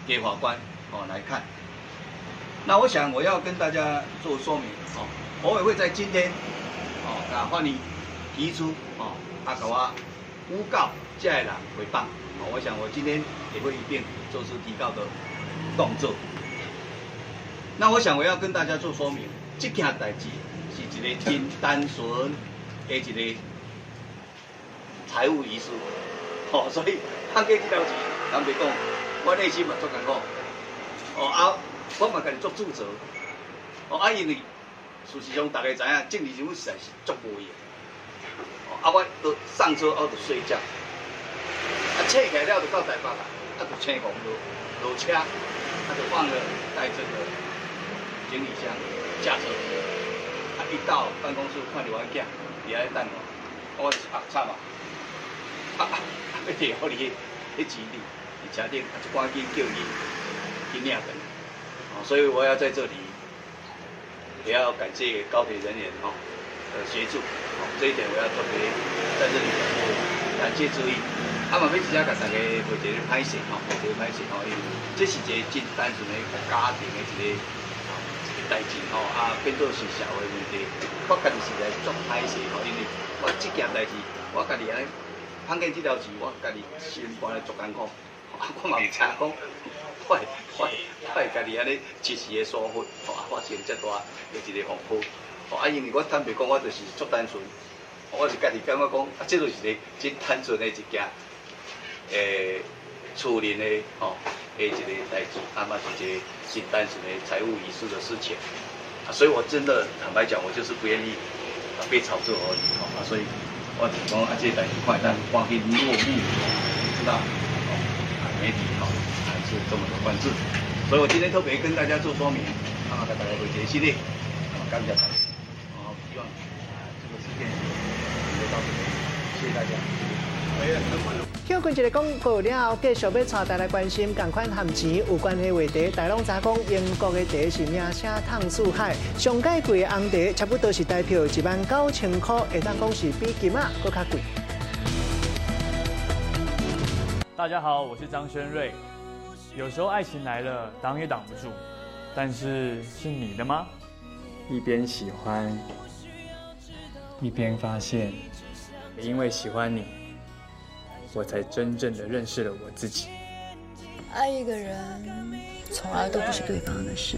给法官来看。那我想我要跟大家做说明，我也会在今天，法院提出给我诬告这个人诽谤，我想我今天也会一并做出提告的动作。那我想我要跟大家做说明，这件代志是一个真单纯的一个财务遗失，所以判给这条钱，人袂讲，我内心嘛足艰苦，我嘛家己做自责，因为事实上大家知影，政治人物实在是足无用。我都上车后就睡觉，醒起来了就到台北啦，就请公落车，就忘了带这个行李箱驾车，一到办公室看到我囝伫遐等我，我惨啊！要摕互你迄钱哩，伫车顶就赶紧叫伊去领回。所以我要在这里也要感谢高铁人员的协助。这一点我要特别在这里表示感谢之意。嘛要直接甲大家做一个歹势做一个歹势因为这是一个真单纯的家庭的一个代志变做是社会问题。我家己实在足歹势因为我这件代志我家己安尼歹康健这条钱，我家己心肝咧足艰苦，我嘛唔知讲，我会家己安尼一时的疏忽，发生遮大的一个风波，因为我坦白讲，我就是足单纯，我是家己感觉讲，这就是一个真单纯的一件，处理的的一个代志，嘛是一个真单纯的财务遗失的事情，所以我真的坦白讲，我就是不愿意被炒作而已，所以我只讲这个代志快但赶紧落幕，知道，媒体还是这么的关注，所以我今天特别跟大家做说明，给大家做一个系列，感谢大家，希望这个事件就到这里，谢谢大家。休困一个广告了后，继续要带大家关心同款和钱有关的话题。大拢知讲，英国的茶是名声淌四海，上介贵的红茶差不多是台票19000块，会当讲是比金仔搁较贵。大家好，我是张轩瑞。有时候爱情来了，挡也挡不住，但是是你的吗？一边喜欢，一边发现，也因为喜欢你，我才真正的认识了我自己。爱一个人，从来都不是对方的事，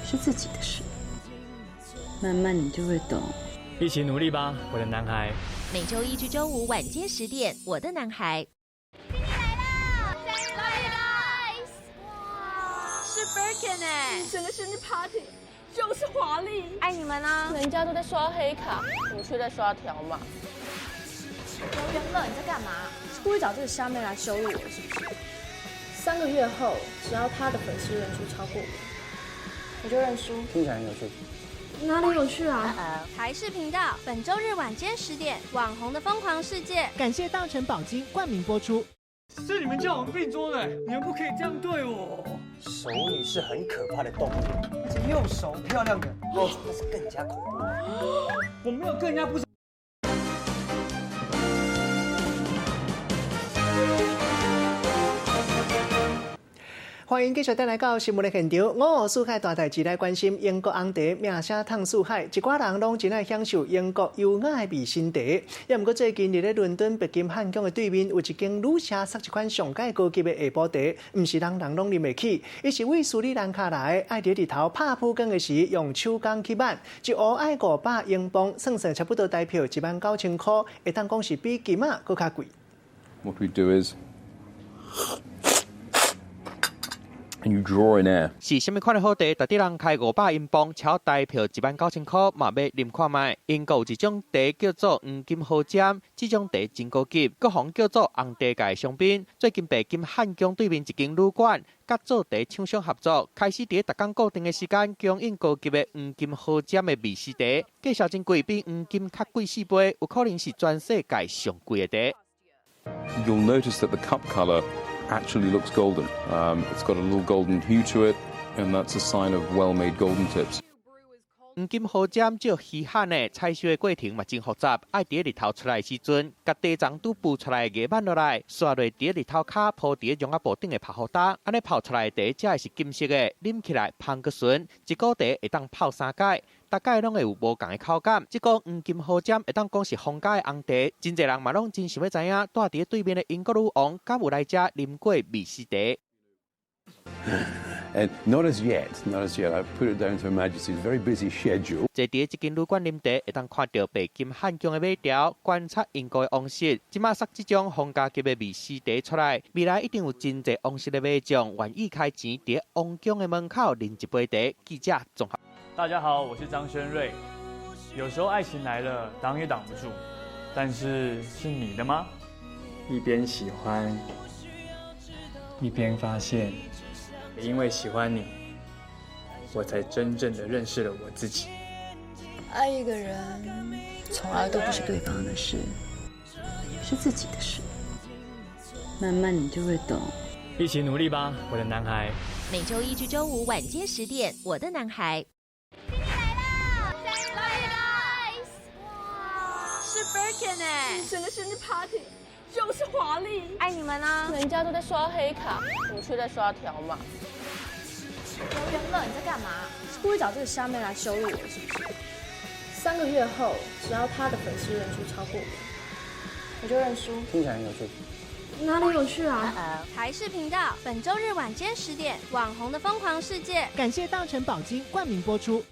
是自己的事。慢慢你就会懂。一起努力吧，我的男孩。每周一至周五晚间10点，我的男孩。Birkin 哎，整个生日 party 就是华丽，爱你们啊！人家都在刷黑卡，你却在刷条码。刘元乐，你在干嘛？是故意找这个虾妹来羞辱我，是不是？3个月后，只要他的粉丝人数超过我就认输。听起来很有趣。哪里有趣啊？台视频道本周日晚间10点，《网红的疯狂世界》。感谢大成宝金冠名播出。是你们叫我们并桌的，你们不可以这样对我。熟女是很可怕的动物，而且又熟漂亮的，那是更加恐怖。我没有跟人家不熟。欢迎继续带来到新闻的现场。我世界大代志来关心英国红茶名声淌四海，一寡人拢真爱享受英国优雅的味新茶。也毋过最近伫咧伦敦白金汉宫的对面有一间旅社塞一款上界高级的下晡茶，毋是人人拢啉得起。伊是为斯里兰卡来，爱伫日头拍蒲光的时用手工去挽，一壶爱500英镑，算算差不多台票19000块，会当讲是比金仔搁较贵。What we do is. And you draw in air. 是什么款的好茶？特地人开500英镑，超台票19000块，嘛要啉看卖。英国有一种茶叫做黄金好尖，这种茶真高级，各行叫做红茶界香槟。最近白金汉宫对面一间旅馆，甲做茶厂商合作，开始伫逐工固定的时间供应高级的黄金好尖的美式茶，价小真贵，比黄金较贵4倍，有可能是全世界上贵的茶。You'll notice that the cup colour actually looks golden. It's got a little golden hue to it, and that's a sign of well-made golden tips. 黄金好尖少稀罕的，采收的过程嘛真复杂，爱伫日头出来的时阵，甲茶丛拄浮出来的叶挽落来，刷落伫日头骹铺伫容压布顶的泡好打，安尼泡出来的茶才会是金色的，啉起来香个顺，一股茶会当泡3届。大概拢会有无同的口感，这个黄金好尖会当讲是皇家的红茶，真侪人嘛拢真想要知影，住伫对面的英国女王敢有来遮啉过美式茶。And not as yet. I've put it down to Her Majesty's very busy schedule. 坐伫一间旅馆啉茶，会当看到白金汉宫的马条，观察英国的王室。即马塞这种皇家级的美式茶出来，未来一定有真侪王室的马将愿意开钱伫王宫的门口啉一杯茶。记者综合。大家好，我是张轩瑞。有时候爱情来了，挡也挡不住，但是是你的吗？一边喜欢，一边发现，也因为喜欢你，我才真正的认识了我自己。爱一个人，从来都不是对方的事，是自己的事。慢慢你就会懂。一起努力吧，我的男孩。每周一至周五晚间10点，我的男孩。Birkin 哎，整个生日 party 就是华丽，爱你们啊！人家都在刷黑卡，你却在刷条码。刘元乐，你在干嘛？是故意找这个虾妹来羞辱我，是不是？3个月后，只要他的粉丝人数超过我就认输。听起来很有趣。哪里有趣啊？台视频道本周日晚间10点，《网红的疯狂世界》。感谢大成宝金冠名播出。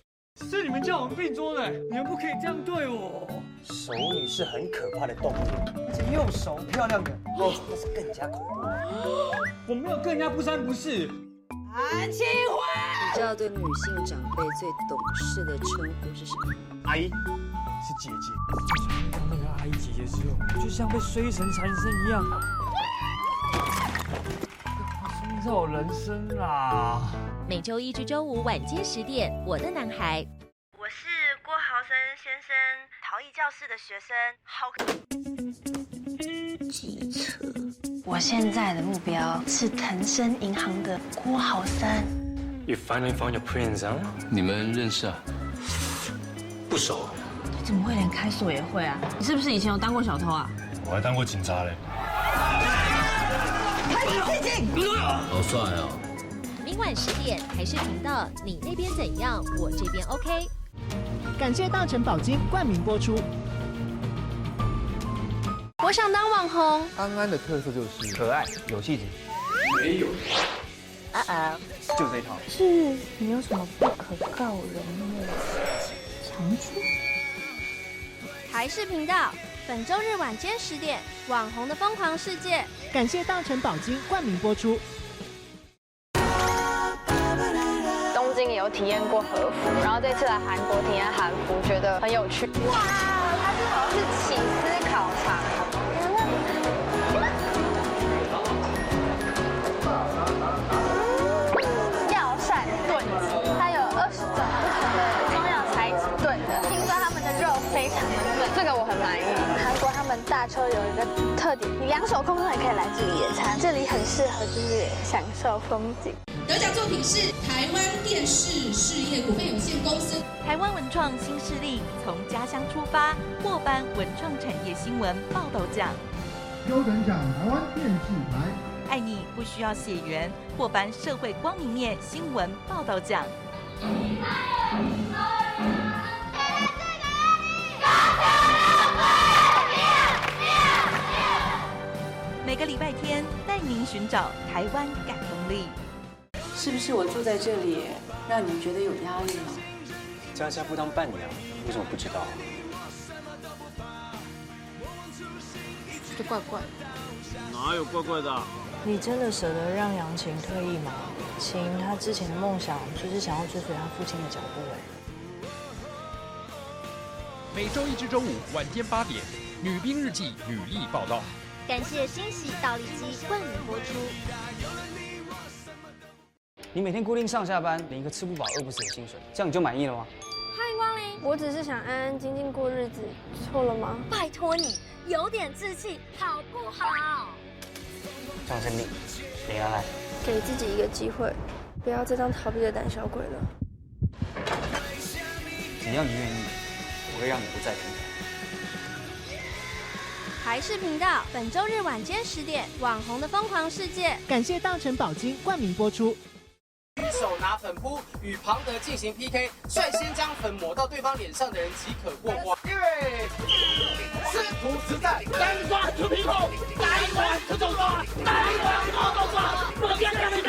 是你们叫我们并桌的，你们不可以这样对我。熟女是很可怕的动物，而且又熟漂亮的，那是更加恐怖。我没有跟人家不三不四。安庆辉，你知道对女性长辈最懂事的称呼是什么？阿姨，是姐姐。当那个阿姨姐姐之后，就像被衰神缠身一样。创造人生啦！每周一至周五晚间10点，《我的男孩》。我是郭豪生先生，陶艺教室的学生。机车。我现在的目标是腾升银行的郭豪生。You finally found your prince, huh? 你们认识啊？不熟。你怎么会连开锁也会啊？你是不是以前有当过小偷啊？我还当过警察嘞。开始接近。好帅哦！明晚10点，台视频道，你那边怎样？我这边 OK。感谢大成宝金冠名播出。我想当网红。安安的特色就是可爱有气质。没有。就这一套。是你有什么不可告人的长处？台视频道本周日晚间10点，《网红的疯狂世界》。感谢大成宝金冠名播出。东京也有体验过和服，然后这次来韩国体验韩服，觉得很有趣。哇，它这好像是起司烤肠。药膳炖鸡，它有20种不同的中药材质炖的，听说他们的肉非常的嫩，这个我很满意。韩国他们大邱有一个特点，你2手空空也可以来这里野餐，这里很适合就是享受风景。得奖作品是台湾电视事业股份有限公司。台湾文创新势力，从家乡出发，获颁文创产业新闻报道奖。优等奖台湾电视台。爱你不需要血缘，获颁社会光明面新闻报道奖。每个礼拜天带您寻找台湾感动力。是不是我住在这里让你们觉得有压力了？家家不当伴娘，为什么不知道？就怪怪的。哪有怪怪的？你真的舍得让杨晴退役吗？晴她之前的梦想就是想要追随她父亲的脚步哎。每周一至周五晚间8点，《女兵日记》女力报道。感谢欣喜倒立机冠名播出。你每天固定上下班，领一个吃不饱饿不死的薪水，这样你就满意了吗？欢迎光临，我只是想安安静静过日子，错了吗？拜托你有点志气好不好？张生命，林安安，给自己一个机会，不要再当逃避的胆小鬼了。只要你愿意，我会让你不再平凡。台视频道本周日晚间10点，《网红的疯狂世界》。感谢大成宝金冠名播出。手拿粉扑与庞德进行 PK， 率先将粉抹到对方脸上的人即可过关。预备，师徒实战，单刷出皮孔，打一环出重刷，打一环出重刷，我先让你来。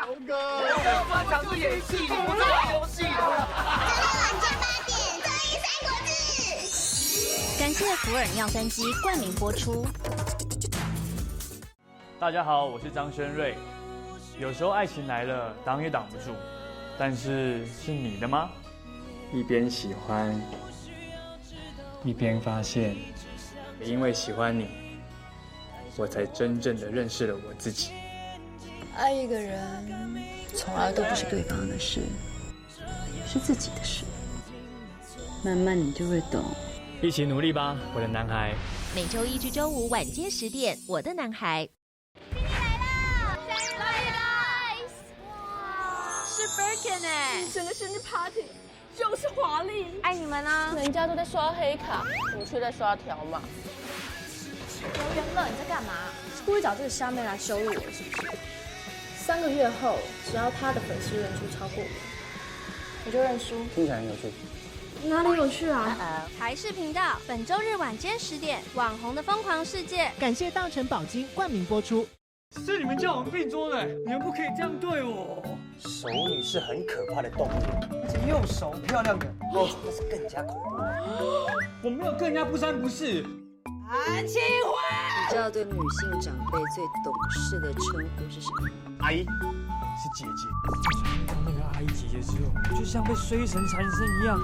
红哥，我们讲是演戏，不是玩游戏的。感谢福尔尿酸机冠名播出。大家好，我是张轩瑞。有时候爱情来了，挡也挡不住，但是是你的吗？一边喜欢，一边发现，也因为喜欢你，我才真正的认识了我自己。爱一个人，从来都不是对方的事，是自己的事。慢慢你就会懂。一起努力吧，我的男孩。每周一至周五晚间10点，《我的男孩》。是 Birkin 哎，女神的生日 party 就是华丽，爱你们啊！人家都在刷黑卡，你却在刷条码。刘元乐，你在干嘛？是故意找这个虾妹来羞辱我是不是？ 3个月后，只要他的粉丝人数超过我，我就认输。听起来很有趣。哪里有趣啊？台视频道本周日晚间10点，《网红的疯狂世界》。感谢大成宝金冠名播出。是你们叫我们并桌的，你们不可以这样对我。熟女是很可怕的动物，而且又熟漂亮的，那是更加恐怖。我没有跟人家不三不四。安庆辉，你知道对女性长辈最懂事的称呼是什么？阿姨，是姐姐。遇到那个阿姨姐姐之后，就像被衰神缠身一样。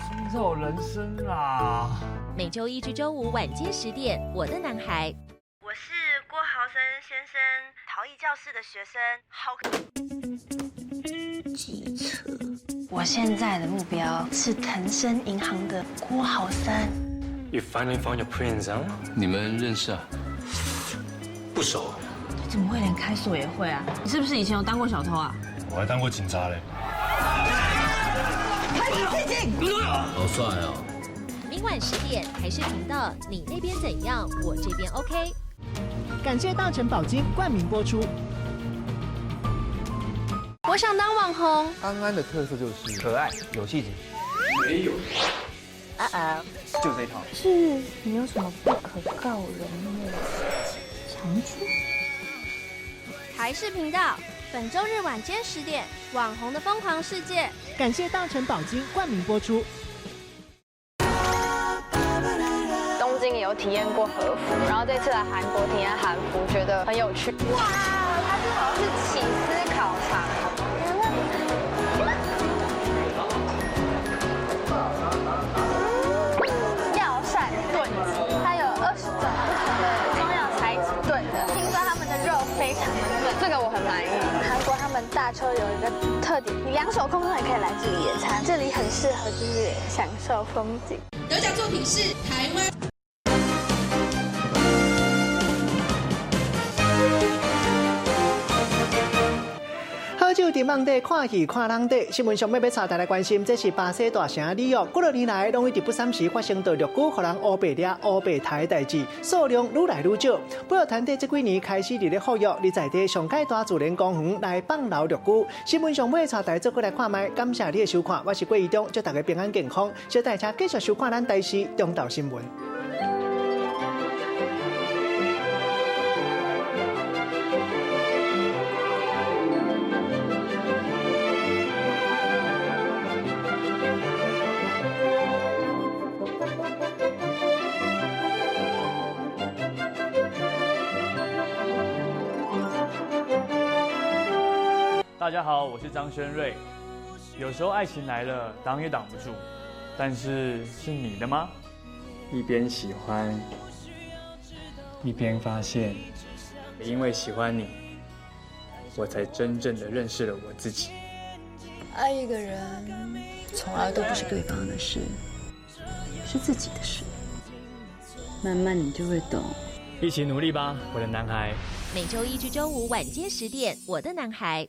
创造人生啦！每周一至周五晚间10点，《我的男孩》。我是郭豪生先生，陶艺教室的学生。机车。我现在的目标是腾升银行的郭豪生。You finally found your prince, huh? 你们认识啊？不熟。你怎么会连开锁也会啊？你是不是以前有当过小偷啊？我还当过警察嘞。好帅哦！明晚10点，台视频道，你那边怎样？我这边 OK。感谢大成宝金冠名播出。我想当网红。安安的特色就是可爱、有气质。没有。就这一套。是你有什么不可告人的长处？台视频道本周日晚间10点，《网红的疯狂世界》。感谢大成宝金冠名播出。东京也有体验过和服，然后这次来韩国体验韩服，觉得很有趣。哇，它这好像是起司烤肠。药膳炖鸡，它有20种不同的中药材质炖的。听说他们的肉非常的嫩，这个我很满意。韩国他们大邱有一个特点，你2手空空也可以来这里野餐，这里很适合就是享受风景。得奖作品是台湾。好久伫网底看戏看人底，新闻上要带大家关心，这是巴西大城里约，几多年来拢一直不三时发生着虐狗，互人乌白抓、乌白杀的代志，数量愈来愈少。保育团体这几年开始伫咧呼吁，你在地上界大自然公园来放流虐狗。新闻上要带大家做过来看卖，感谢你的收看，我是郭义中，祝大家平安健康。小大家继续收看咱台视中道新闻。大家好，我是张轩瑞。有时候爱情来了，挡也挡不住，但是是你的吗？一边喜欢，一边发现，也因为喜欢你，我才真正的认识了我自己。爱一个人，从来都不是对方的事，是自己的事。慢慢你就会懂。一起努力吧，我的男孩。每周一至周五晚间10点，《我的男孩》。